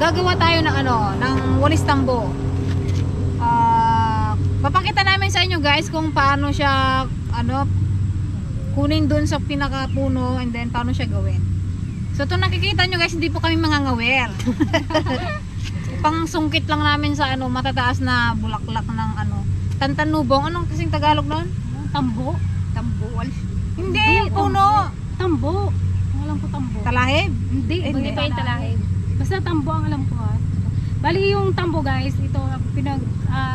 Gagawa tayo ng ng walis tambo. Papakita namin sa inyo guys kung paano siya kunin dun sa pinakapuno and then paano siya gawin. So ito nakikita nyo guys, hindi po kami mangangawel. Pang sungkit lang namin sa matataas na bulaklak ng tantanubong. Anong kasing Tagalog nun? Tambo. Tambo. Hindi, yung puno. Tambo. Alam ko tambo. Talahib? Hindi pa yung talahib. Basta tambo ang alam ko ha. Bali yung tambo guys, ito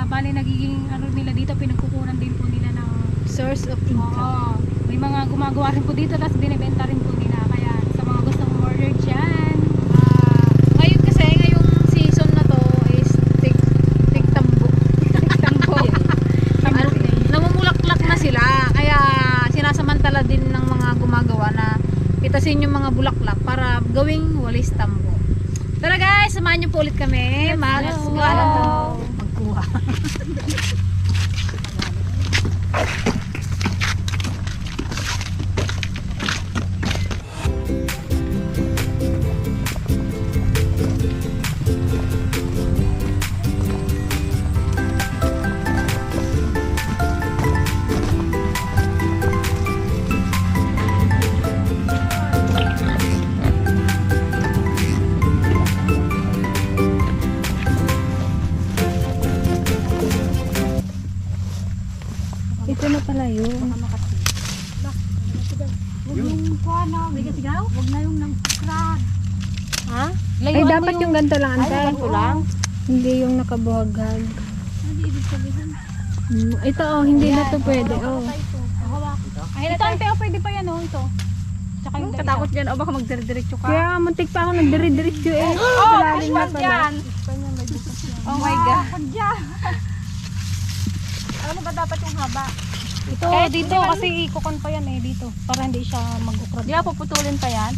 bali nagiging nila dito, pinagkukunan din po nila ng Source of income. May mga gumagawa rin po dito, tapos binibenta rin po nila. Kaya sa mga gustong order dyan. Ngayon kasi, ngayong season na to is tig tambo. Tig tambo. Namumulaklak na sila. Kaya sinasamantala din ng mga gumagawa na pitasin yung mga bulaklak para gawing walis tambo. Tara guys, samahan niyo po ulit kami. Let's go! Magkuha. Ito na pala yun. Yung kuha na, may kasigaw? Huwag na yung nang-crack. Ha? Ay, dapat yung ganito lang, antay. lang. Hindi yung nakabuhagag. Hindi ibig sabihin. Ito, hindi na to pwede. Ito ante, pwede pa yan ito. Tsaka yung Katakot dyan, o baka magdiretso ka. Kaya muntik pa ako nagdiri-diretso eh. Malalim na pala. Oh my God. Ano ba dapat yung haba? Ito, dito kasi ikukon pa yan dito. Para hindi siya mag-ukrad. Di ba puputulin pa yan?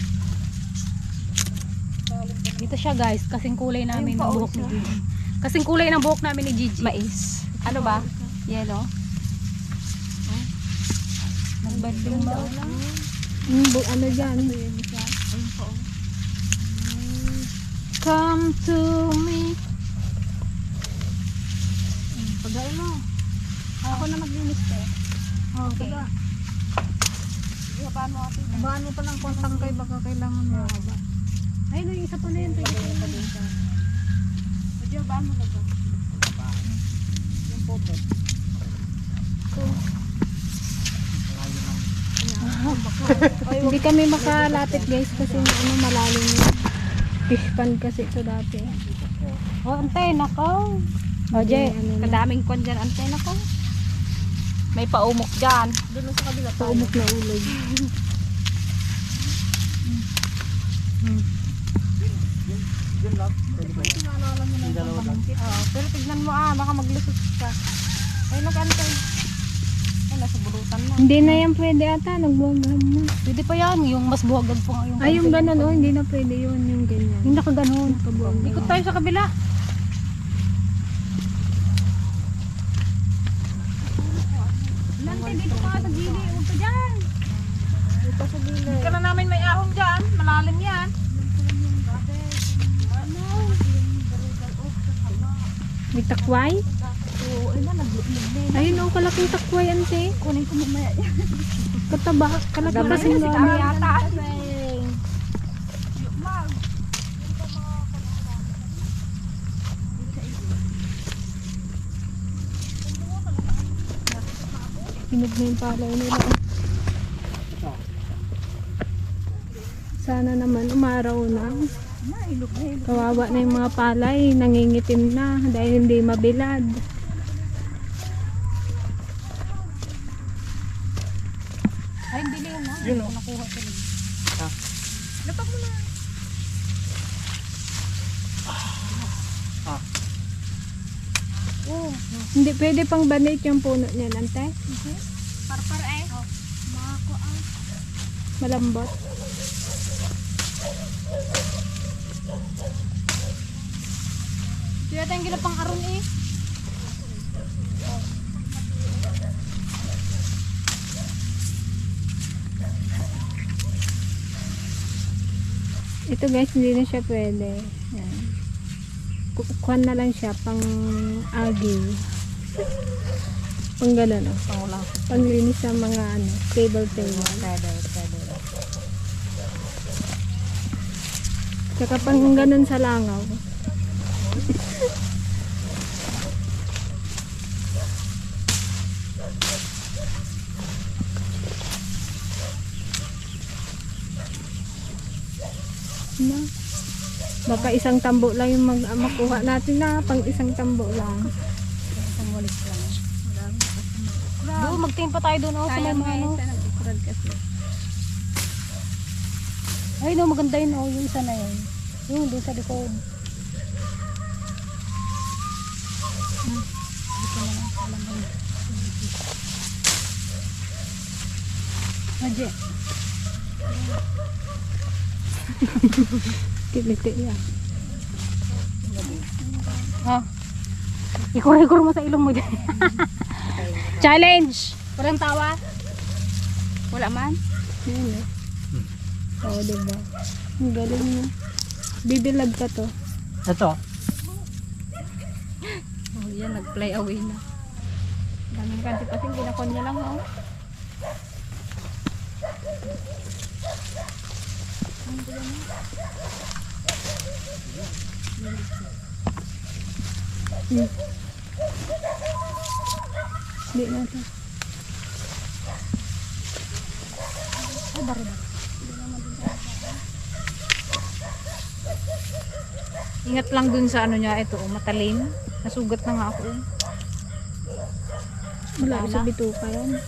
Dito siya guys, kasing kulay namin ng buhok ni Gigi. Kasing kulay ng buhok namin ni Gigi. Mais. Ano ba? Yellow? Nagbading ba? Ano dyan? Come to me. Pagkain mo. Ako na maglinis eh. Okay. Baan mo pa ng kontang kay baka kailangan mo. Ayun, yung isa pa na yun. Pwede pa din siya. Baan mo na ba? Yung photo. Hindi kami makalapit guys kasi malalim yung fish pond kasi ito dati. Antay, nako. Jay, Kadaming kwan dyan. Antena ko. May paumok dyan. Doon sa kabila. paumok na ulog. Pero tignan mo baka maglusot ka. Ay, nag-antay. Ay, nasa bulutan na. Hindi na yan pwede ata, nagbuhagag na. Pwede pa yan, yung mas buhagag po nga yung Ay, yung ganun hindi na pwede yun, yung ganyan. Yung nakaganon. Ikot tayo sa kabila. Lante, dito ka sa gili. Huwag ka dyan. Dito sa gilid. Hindi ka na namin may ahong dyan. Malalim yan. May takway? Oo, ay na, nag-lublig na. Ayun, kalaking takway, ante. Kunin ko mamaya yan. Kataba, kalaki kasi Kasi nga. kami yata. Hinog na yung palay nila. Sana naman umaraw na. Kawawa na yung mga palay, nangingitim na dahil hindi mabilad. Ay, hindi na yun. Nakuha ko rin. Lapak mo na. Oh, Hindi pwede pang banit yung puno niyan, ante. parpar eh. Oh, mako ang. Malambot. Kaya tayong ginapang aron eh. Ito guys, hindi na siya pwede. Yan. Kukuhan na lang siya pang agiw. Pang gano'n, oh. Pangulang. Panglinis sa mga ano, table. Pedal. Tsaka pang gano'n sa langaw. Na. Baka isang tambo lang yung makuha natin na, pang isang tambo lang. Doon, magtingin pa tayo doon. Oh, sa may mga ano. Ay, no, maganda yun. Oh, yung isa na yun. Yung doon sa likod. Madje. Kiliti yan. Ha? Ikur-ikur mo sa ilong mo dyan. Challenge! Walang tawa? Wala man? Yan eh. Oo, diba? Ang galing mo. Bibilad ka to. Ito. Oh, yan, nag-play away na. Daming kanti pa sing ginakon niya lang, oh. Di na to. Ingat lang dun sa ano niya, ito, oh, matalim. Nasugat na nga ako. Oh. Wala sa bituka yan.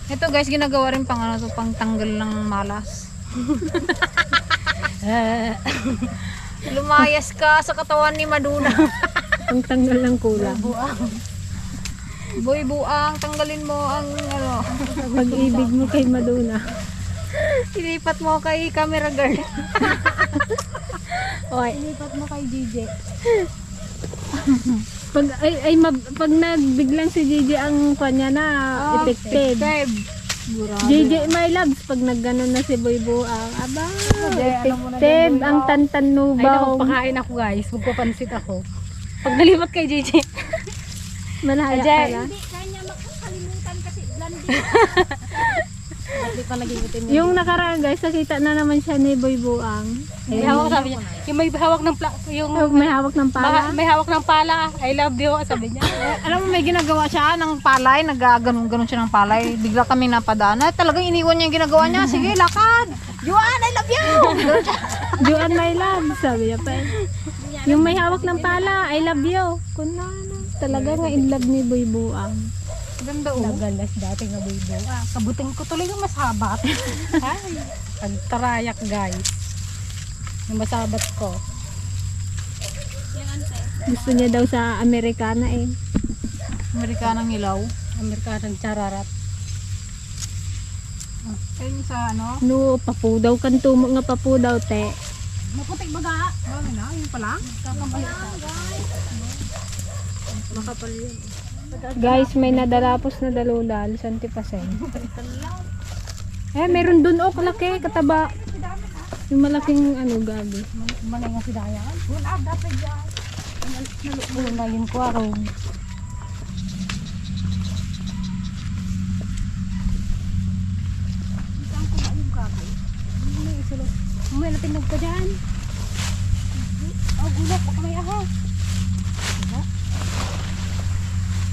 Ito guys, ginagawa rin pang ano to, pang tanggal ng malas. Lumayas ka sa katawan ni Maduna. Ang tanggal ng kulang. Boy buang, tanggalin mo ang ano. Pag-ibig mo kay Maduna. Ilipat mo kay camera girl. Oy, Ilipat mo kay DJ. pag nagbiglang si Gigi ang kanya na effective. JJ my loves, pag nagganon na si Boy Buang, aba, effective ang Ay, tantanubaw. nakapakain ako guys. Magpapansit ako. Pag nalipat kay DJ. Malaya Ajay. pala. Kanya makakalimutan kasi blondie. Hindi pa naging itim. Yung nakaraan guys, nakita na naman siya ni Boy Buang. May hawak, sabi niya. Yung may hawak ng yung May hawak ng pala. may hawak ng pala. I love you, sabi niya. Alam mo, may ginagawa siya ng palay, nagaganon-ganon siya ng palay. Bigla kami napadaan. Ay, talagang iniwan niya yung ginagawa niya. Sige, lakad! Juan, I love you! Ganon siya. Juan my love, sabi niya pa. Yung may hawak ng pala, I love you. Kunana. Talaga nga in love ni Boy Buang. Ganda oh. Nagalas dati nga buido. Kabuting ko tuloy yung masabat. Ay, pagtarayak guys. Yung masabat ko. Gusto niya daw sa Amerikana eh. Amerikanang ilaw. Amerikanang chararat. Ayun sa ano. No, papu daw kan tumo nga papu daw te. Maputik baga. Ano na, yun pala. Guys, may nadalapos na dalulal, santipasen. Meron dun oh, kalaki, kataba. Yung malaking ano, gabi. Manay nga si Dayan. Wala, dapat dyan. Nalunayin ko ako. Saan ko ba yung gabi? May natinog ka dyan. Oh, gulak. Baka may aha.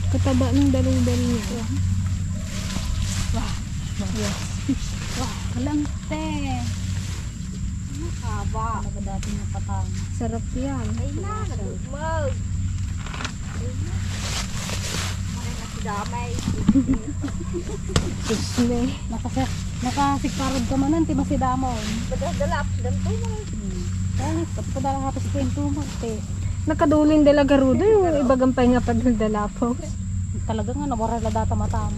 Kataba ng dalulal niya. Wah, kalante. Haba. Ano ba dati ng patang? Sarap yan. Ay na, nagugmag. Disney. Nakasikarod ka man nanti masidamon. Dalap, ganito mo. Dahil pagpadala nga sa kwento mo. Nakaduling dalaga rudo yung ibagampay nga pa dun dalapo. Talaga nga nawara na data matam.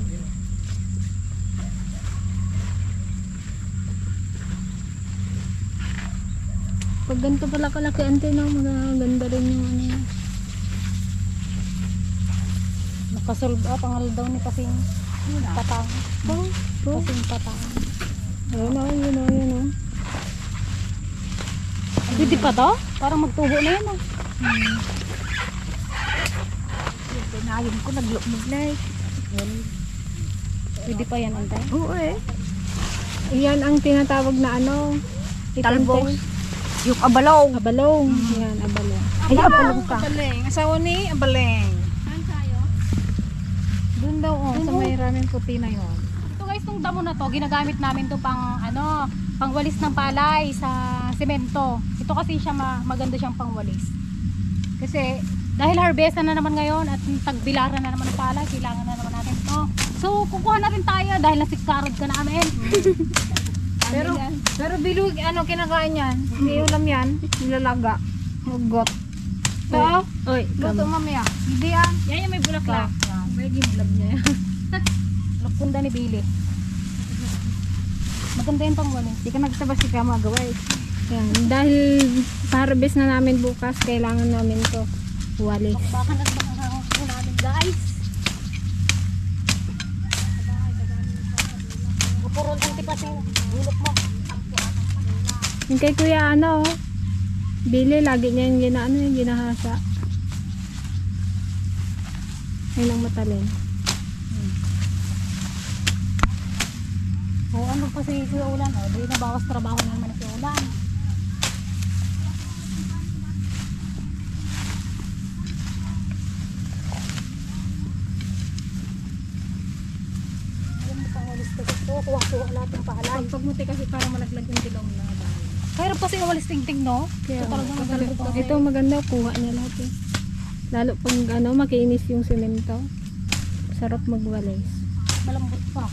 Pag ganito pala kalaki ante no, maganda rin yung ano. Nakasolve up ang daw ni kasing patang. Oh, Kasing patang. ayun o, yun o, yun o. Pwede pa to? Parang magtubo na yun ah. Pinagin ko, naglukmog na eh. Pwede pa yan antay. Oo eh. Iyan ang tinatawag na ano. Talbos. Yung abalong. Abalong. Yan, abalong. Ay, Abalong ka. Abaleng. Asawa ni Abaleng. Saan tayo? Doon daw oh, sa may raming puti na yon. Ito guys, itong damo na to, ginagamit namin to pang pangwalis ng palay sa semento. Ito kasi siya maganda siyang pangwalis. Kasi dahil harvestan na naman ngayon at tagbilaran na naman ng palay, kailangan na naman natin to. So kukuha na rin tayo dahil nasikarod ka namin. Pero bilog, ano kinakain yan? Hindi ulam yan. Nilalaga. Hugot. So, Oy, luto mamaya. Hindi yan. Yan yung may bulaklak. May gimblab niya yan. Lukunda ni Billy. Maganda yung pangwalis. Hindi ka nagsabas si Kama gawa eh. yan. Dahil harvest na namin bukas, kailangan namin to walis. Baka nagbaka namin guys. Puro antipas yung bulok mo. Yung kay kuya ano, Billy, lagi niya yung yung ginahasa. Ayun ang matalim. O ano pa si Kuya Ulan? O, di na bawas trabaho na naman si Ulan. Ayan mo pang walis ko dito. Kuha-kuha lahat ng palay. Pagmuti kasi para malaglag yung dilong na dahil. Kaya kasi yung walis ting-ting, no? Kaya, Ito talaga magaling ko. ito maganda, kuha niya lahat eh. Lalo pag ano, makinis yung semento. Sarap magwalis. Malambot pa.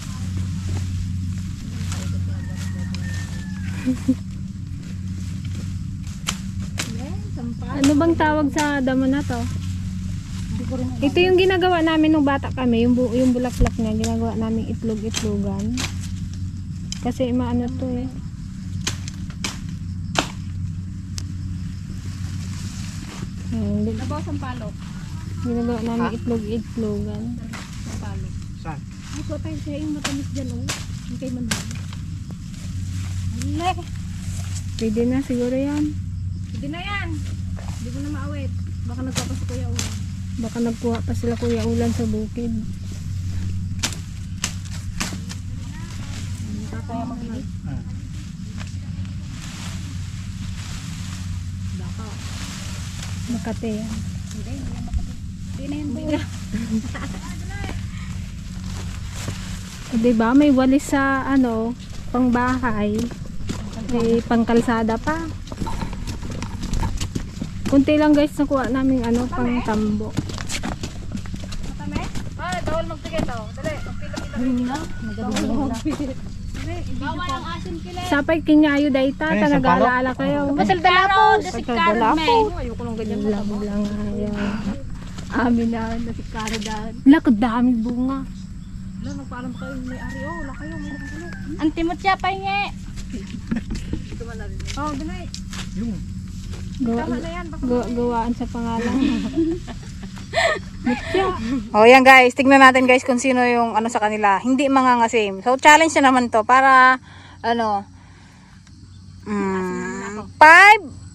Ano bang tawag sa damo na to? Hindi ko rin alam. Ito yung ginagawa namin nung bata kami, yung bulaklak niya, ginagawa namin itlog-itlogan. Kasi maano to eh. Ayan, Nabawas ang palok. ginagawa namin itlog-itlogan. Ang palok. Saan? Ay, ko tayo siya yung matamis dyan oh. Yung kay Mandan. Hindi. Pwede na siguro yan. Hindi na yan. Hindi mo na maawit. Baka nagpapasa Kuya Ulan. Baka nagkuha pa sila Kuya Ulan sa bukid. Kaya mag-inig. Makate yan. Hindi, hindi yan makapit. Hindi na yan buo. Diba, may walis sa ano, pangbahay. May pangkalsada pa. Kunti lang guys nakuha namin ano, pang tambo. Matame? Ah, bawal magpigay daw. Dali, magpila-pila. Hindi na. Nagagawa na. Bawal ang asin kila. Sapay kinyayo dayta, Ano, ta sa nag-aalaala kayo. Dalapos. Ayoko nung ganyan. Lang lang ayaw. Amin na, nasikaro daan. Lakad dami bunga. Wala, nagpaalam kayo. May ari, oh, wala kayo. May nakakulo. Antimot siya pa hingi. Oh, ganay. Yung Tama na yan. Gawaan sa pangalan. Oh, yan guys. Tignan natin guys kung sino yung ano sa kanila. Hindi mangangasim. So, challenge na naman to para ano 5,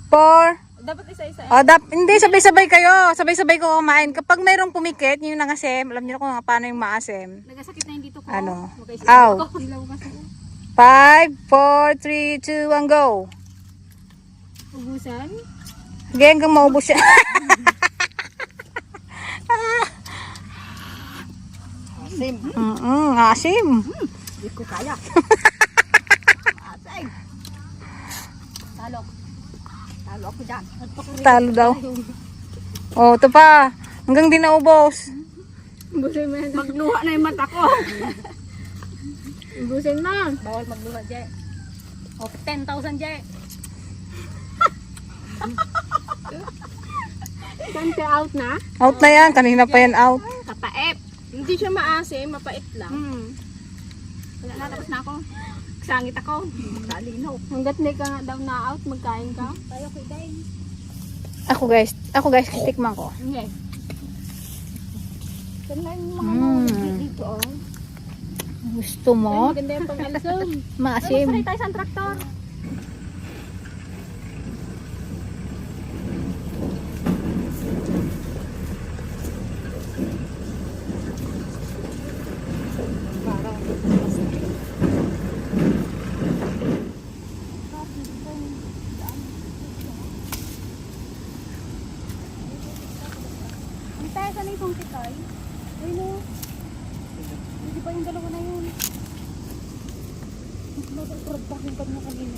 4 Dapat isa-isa. hindi, sabay-sabay kayo. Sabay-sabay ko kumain. Kapag mayroong pumikit, yung nangasim, alam niyo na kung paano yung maasim. Nagasakit na yung dito ko. Ano? Aw. 5, 4, 3, 2, 1, go. Ubusan? Sige, hanggang maubos siya. asim. Asim. Hindi ko kaya. Talo. Talo ako dyan. Talo daw. Oh, ito pa. Hanggang di naubos. Ubusin mo yan. Magluha na yung mata ko. Ubusin mo. Bawal magluha, Je. O, 10,000, Je. Kante out na? Out na yan. Kanina pa yan out. Kapait. Hindi siya maasim, mapait lang. Wala na, tapos na ako. Sangit ako. Kalinaw. Hanggat hindi ka nga daw na out, magkain ka. Tayo kay Day. Ako guys, titikman ko. Okay. Saan lang yung mga dito, oh. Gusto mo? Maganda yung pang-alsam. Maasim. Saray tayo sa traktor. Ang tayo sa na itong kitay. Ay no. Hindi pa yung dalawa na yun. Nagkakrod pa yung kanya kanina.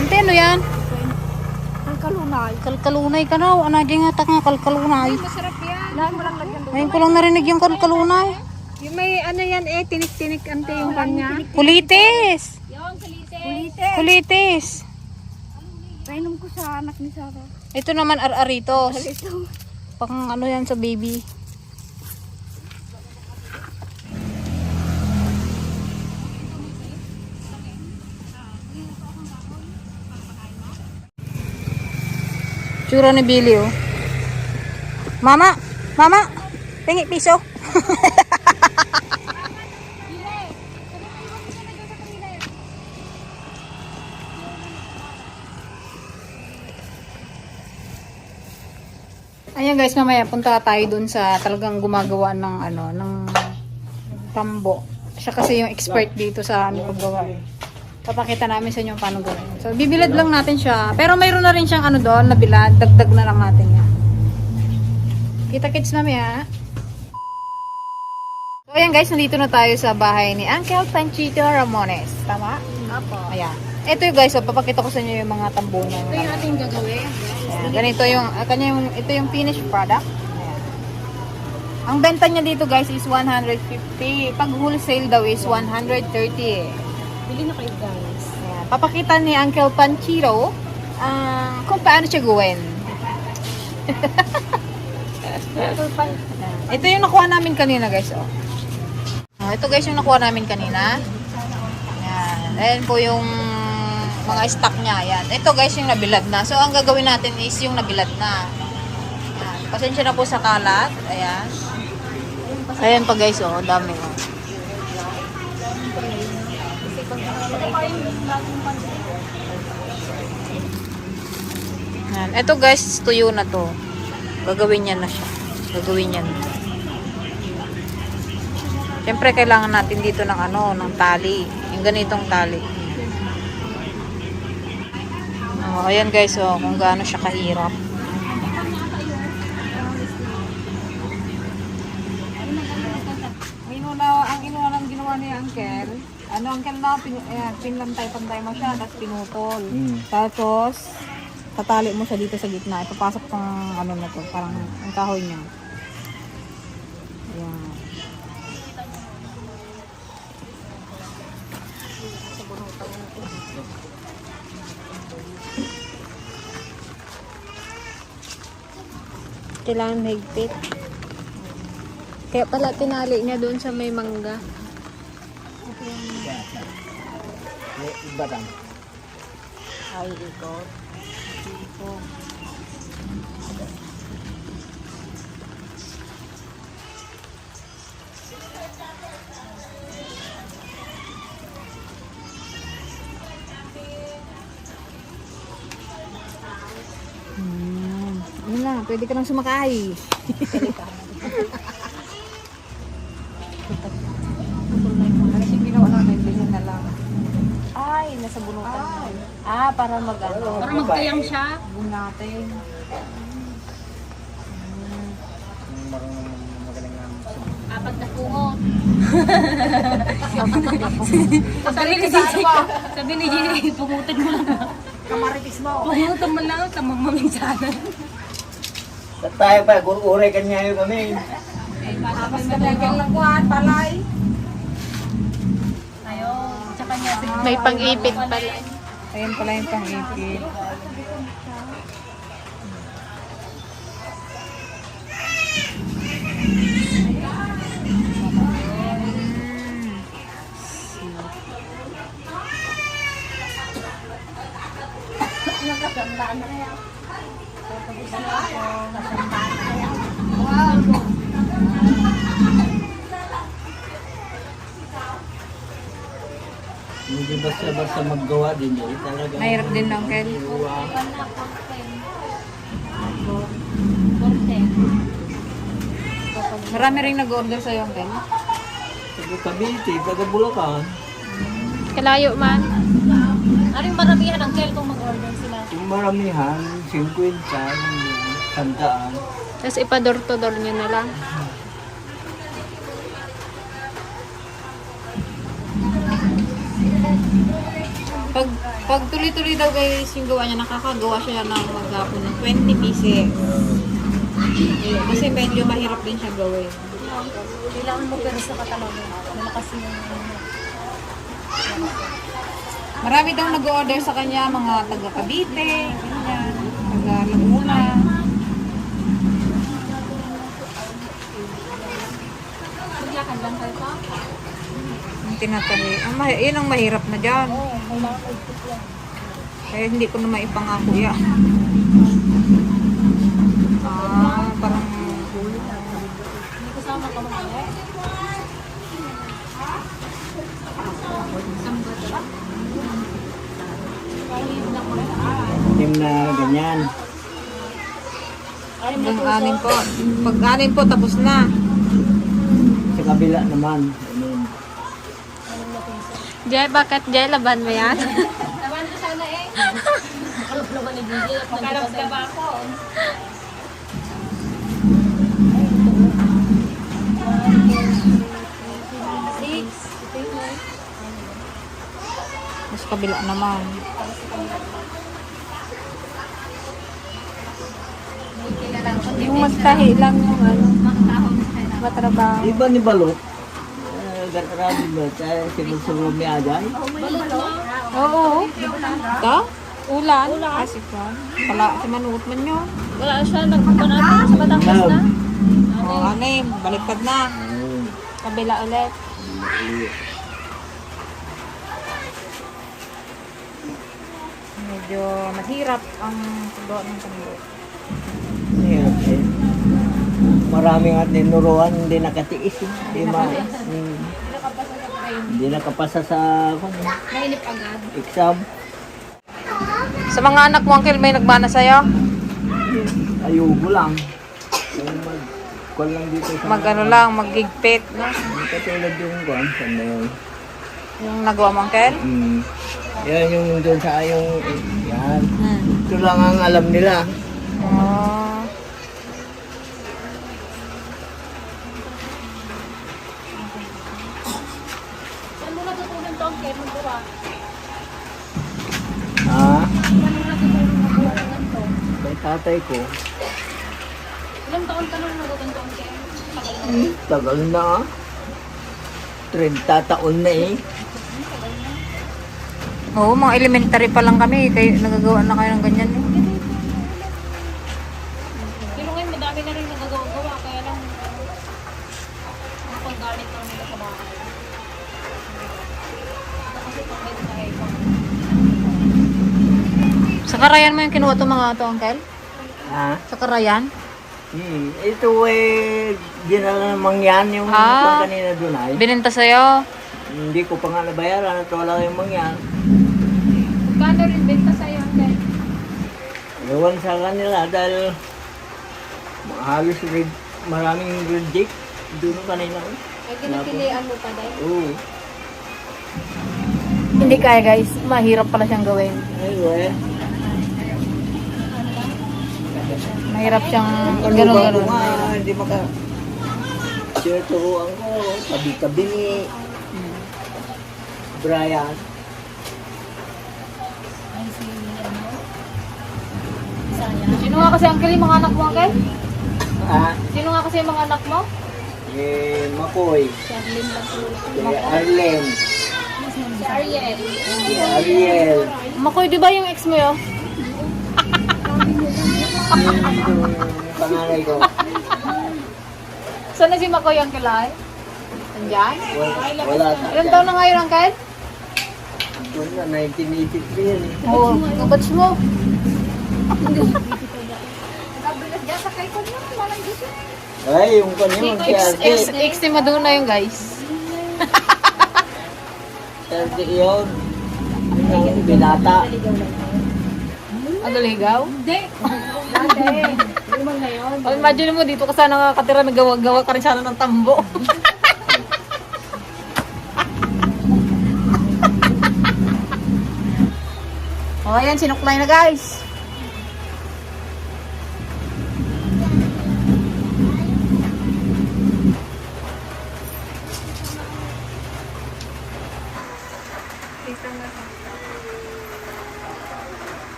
Ante, ano yan? Kalkalunay. Kalkalunay ka raw. Ano di nga tak nga kalkalunay. Masarap yan. Lahat mo lang lagyan doon. Ngayon ko lang narinig yung kalkalunay. Yung may ano yan tinik-tinik ante yung kanya. Kulitis! Yung salite. Ulitin. Kulitis! Painom ko sa anak ni Sarah. Ito naman ar-aritos. Ito. Pang ano yan sa baby. Tsura ni Billy, oh. Mama! Mama! Tingi piso. Ayan guys, mamaya punta tayo dun sa talagang gumagawa ng ano, ng tambo. Siya kasi yung expert dito sa ano paggawa. Papakita namin sa inyo paano gawin. So bibilad lang natin siya. Pero mayroon na rin siyang ano doon na bilad, dagdag na lang natin yan. Kita kits mamaya. So ayan guys, nandito na tayo sa bahay ni Uncle Panchito Ramones. Tama? Apo. Ayan. Ito yung guys, so, papakita ko sa inyo yung mga tambo niya. Ito yung ating gagawin. Ayan, ganito yung, ito yung finished product. Ayan. Ang benta niya dito guys is 150. Pag wholesale daw is 130 eh. Bili na kayo guys. Ayan. Papakita ni Uncle Panchito kung paano siya gawin. Ayan. Ito yung nakuha namin kanina guys. Oh. Ito guys yung nakuha namin kanina. Ayan. Ayan po yung mga stock niya. Ayan. Ito guys yung nabilad na. So ang gagawin natin is yung nabilad na. Ayan. Pasensya na po sa kalat. Ayan. Ayan pa guys. Oh, dami. Oh. Ayan. Ito guys, tuyo na to. Gagawin niya na siya. Gagawin niya na. Siyempre, kailangan natin dito ng ano, ng tali. Yung ganitong tali. Oh, ayan guys, oh, kung gaano siya kahirap. Ang inuwa ng ginawa ni Uncle, Uncle na, pinlantay-pantay mo siya, tapos pinutol. Tapos, tatali mo siya dito sa gitna. Ipapasok tong ano na to, parang ang kahoy niya. Ayan. Kailangan mahigpit. Kaya pala tinali niya doon sa may mangga. Iba lang. Ay, ikot. Yun na, pwede ka nang sumakay. Kasi ginawa na, nagbilhin na lang. Ay, nasa bunutan na. Ah, para mag-ano. Para magkayang siya. Bunatin. Marunong magaling nga magsabi. Apat na pungot. Sabi ni Gigi, pungutin mo lang. Kamaritis mo. Pungutin mo lang sa mamaminsanan. Sa tayo pa, uray kanya yun kami. Tapos ka lang kuhan, palay. Ayun. Tsaka niya. May pang-ipit pala. Ayan pala yung pang-ipit. Hindi basta-basta maggawa din eh. Talaga. Mahirap din ng Kel. Marami rin nag-order sa'yo, Kel. Taga Cavite, taga Bulacan. Kalayo man. Aring maramihan ang kel kung mag-order sila. Yung maramihan, 50, sandaan. Tapos ipador-to-door nyo na lang. Pag tuloy-tuloy daw guys yung gawa niya, nakakagawa siya ng maghapon ng 20 pieces. Kasi medyo mahirap din siya gawin. Kailangan mo pero sa katalogan. Malakas yung Marami daw nag-order sa kanya, mga taga Cavite, ganyan, taga Laguna. Maglakad lang kayo pa. Yung tinatahi. Yun ang mahirap na dyan. Kaya hindi ko na maipangako yan. Parang Hindi ko sama ka mamaya. Yung na ganyan. yung anin po. Pag anin po, tapos na. Sa kabila naman. Jay, bakit Jay? Laban mo yan? Naman ko sana eh. Nakalap naman ni Gigi. Nakalap ka ba ako? Mas kabila naman. Yung magtahi lang yung ano, matrabaho. Iba ni Balot. Gatarami ba? Kaya sinusunod ni Ajay. Oo. Ito? Ulan. Asipon. Pala, si Manuot man yun. Wala siya. Nagpunta natin sa Batangas na. Anim, baliktad na. Kabila ulit. Medyo mahirap ang paggawa ng tambo. Hirap eh. Maraming at ninuruan, hindi nakatiis eh. Hindi nakapasa sa Mainip agad. exam. Sa mga anak mo, Uncle, may nagmana sa'yo? Ayubo lang. Kung lang dito sa... Mag-ano lang, mag-gigpit. No? Hindi katulad yung kwan. Saan na yun? Yung nagawa mo, Uncle? Yan yung doon sa yung... Yan. Hmm. Ito lang ang alam nila. Oh. Saan mo natutunan to ang Kel? Maggawa. Ha? Saan mo natutunan maggawa ng ganito? Kay tatay ko. Ilang taon ka nung natutunan to ang Kel? Tagal na ah. 30 taon na eh. Oo, mga elementary pa lang kami. Kayo, nagagawa na kayo ng ganyan. Eh. Pero ngayon madami na rin nagagawa. Kaya lang Karayan mo yung kinuha itong mga ito, Uncle? Ha? Sa Karayan? Ito dinala namang yan yung kanina doon ay. Bininta sa'yo? Hindi ko pa nga nabayaran at wala yung mangyan. Kano rin benta sa'yo, Uncle? Ewan sa kanila dahil halos maraming reject doon kanina. Ay, ginapilian mo pa dahil. Oo. Hindi kaya guys, mahirap pala siyang gawin. Ay, we. Mahirap siyang Ano gano'n-gano'n. Hindi maka... Sure, turuan ko. Tabi-tabi ni Brian. Sino nga kasi Uncle yung mga anak mo, Uncle? Ha? Sino nga kasi yung mga anak mo? Makoy. Arlen. Ariel. Makoy, di ba yung ex mo yun? Yung panganay ko. Saan na si Makoy, Uncle ay? Nandyan? Wala. Ilan taon na ngayon, Uncle? Wala, 1983 yan eh. Oo, kabatch mo. Ay, yung kanya si Arte. Ex ni Madonna yun, guys. Si Arte yun. Yung binata. Ano, ligaw? Hindi. Lumang na yun. Oh, imagine mo, dito ka sana nakakatira, nagawa ka rin sana ng tambo. Oh, ayan, sinuklay na guys.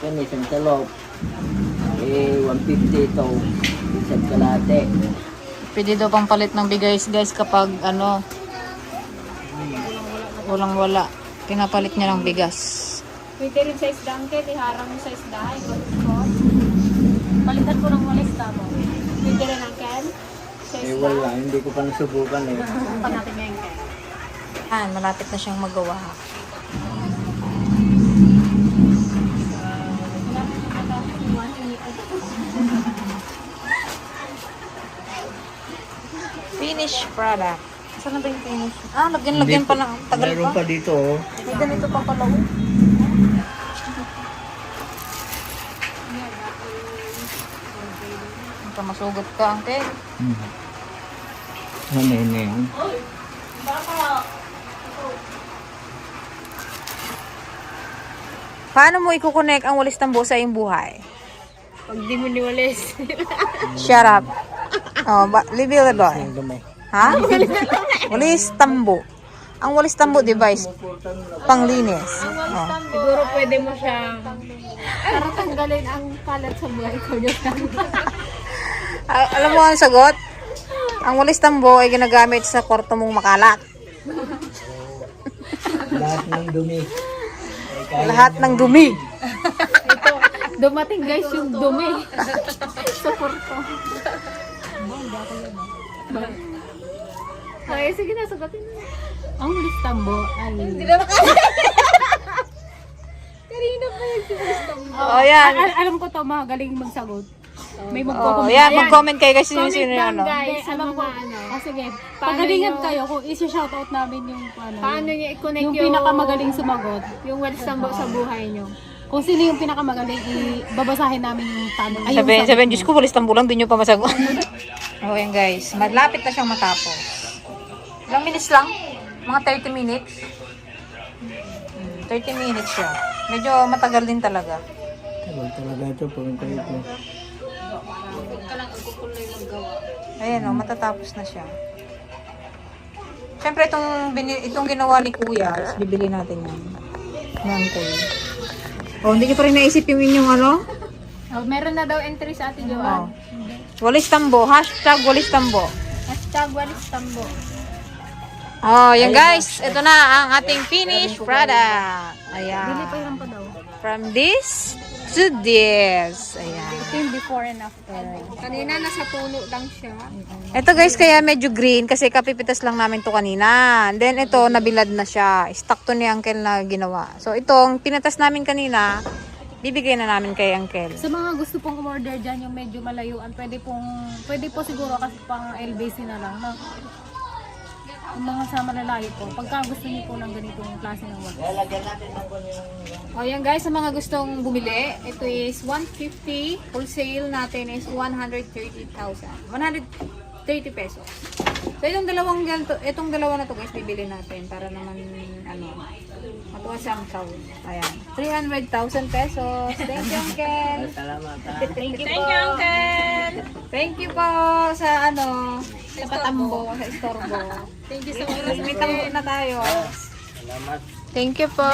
Kan isang talop. 150 ito. Isang kalate. Pwede daw pang palit ng bigays guys kapag ano, walang wala. Pinapalit niya ng bigas. Pwede rin sa isda, Uncle. Iharang mo sa isda. Ikot-ikot. Palitan ko ng walis tamo. Pwede rin, Uncle. Sa isda. Wala, hindi ko pa nasubukan eh. Pa natin ngayon kaya. Yan, malapit na siyang magawa. Finished product. Saan na ba yung finish? Ah, lagyan pa ng tagal Meron pa. pa dito oh. May ganito pa pala. Oh. Ito, masugot ka, Uncle. Ano yun na yan? Paano mo i-connect ang walis tambo sa iyong buhay? Pag di mo niwalis. Shut up. Oh, reveal it boy. Ang dumi. Ha? Walis tambo. Ang walis tambo device, panglinis. Oh. Siguro pwede mo siyang para tanggalin ang kalat sa buhay ko. Alam mo ang sagot? Ang walis tambo ay ginagamit sa kwarto mong makalat. Lahat ng dumi. Lahat ng dumi. Dumating guys yung dumi. Sa porto. Ay, sige na, sagutin mo. Ang walis tambo ay... Kanina pa yung sinistom. Oh, yan. Alam ko to, magaling magsagot. May Oh, magko-comment. yan. Mag-comment kayo kasi sino Comment ano. down guys sa Alam mga ko. ano. Sige, Paano pagalingan nyo- kayo kung isi-shoutout namin yung ano. Paano niyo i-connect Yung pinakamagaling sumagot. yung walis tambo sa buhay niyo? Kung sino yung pinakamagaling, babasahin namin yung tanong. Ay, yung Sabihin, sagot. Diyos ko, walis tambo lang, di nyo pa masagot. Oh, yan guys. Malapit na siyang matapos. Ilang minutes lang? Mga 30 minutes? 30 minutes siya. Medyo matagal din talaga. Tagal talaga ito. Pumunta ito. Ayan o, matatapos na siya. Siyempre, itong ginawa ni Kuya, bibili natin yan. Yan, Kuya. Oh, hindi niyo pa rin naisip yung inyong ano? Oh, meron na daw entry sa Ate Oh. Joanne. Walis tambo. Hashtag walis tambo. Hashtag walis tambo. Oh, yan guys. Ito na ang ating finished product. Ayan. Pahirang pa daw. From this to this. Ayan. Ito yung before and after. Kanina nasa puno lang siya. Ito guys, kaya medyo green kasi kapipitas lang namin to kanina. And then ito, nabilad na siya. Stock to ni Uncle na ginawa. So itong pinatas namin kanina, bibigay na namin kay Uncle. Sa mga gusto pong umorder dyan, yung medyo malayuan, pwede po siguro kasi pang LBC na lang. No? Yung mga sa malalayo po, pagka gusto niyo po ng ganitong klase ng walis. O yan guys, sa mga gustong bumili, ito is 150. Wholesale natin is 130 pesos. So itong dalawa na to guys, bibili natin para naman matuwa siyang tawin. Ayan. 300,000 pesos. Thank you, Uncle. Salamat. Thank you, Uncle. Thank you po sa sa patambo, sa istorbo. Thank you so much. May tambo na tayo. Salamat. Thank you po.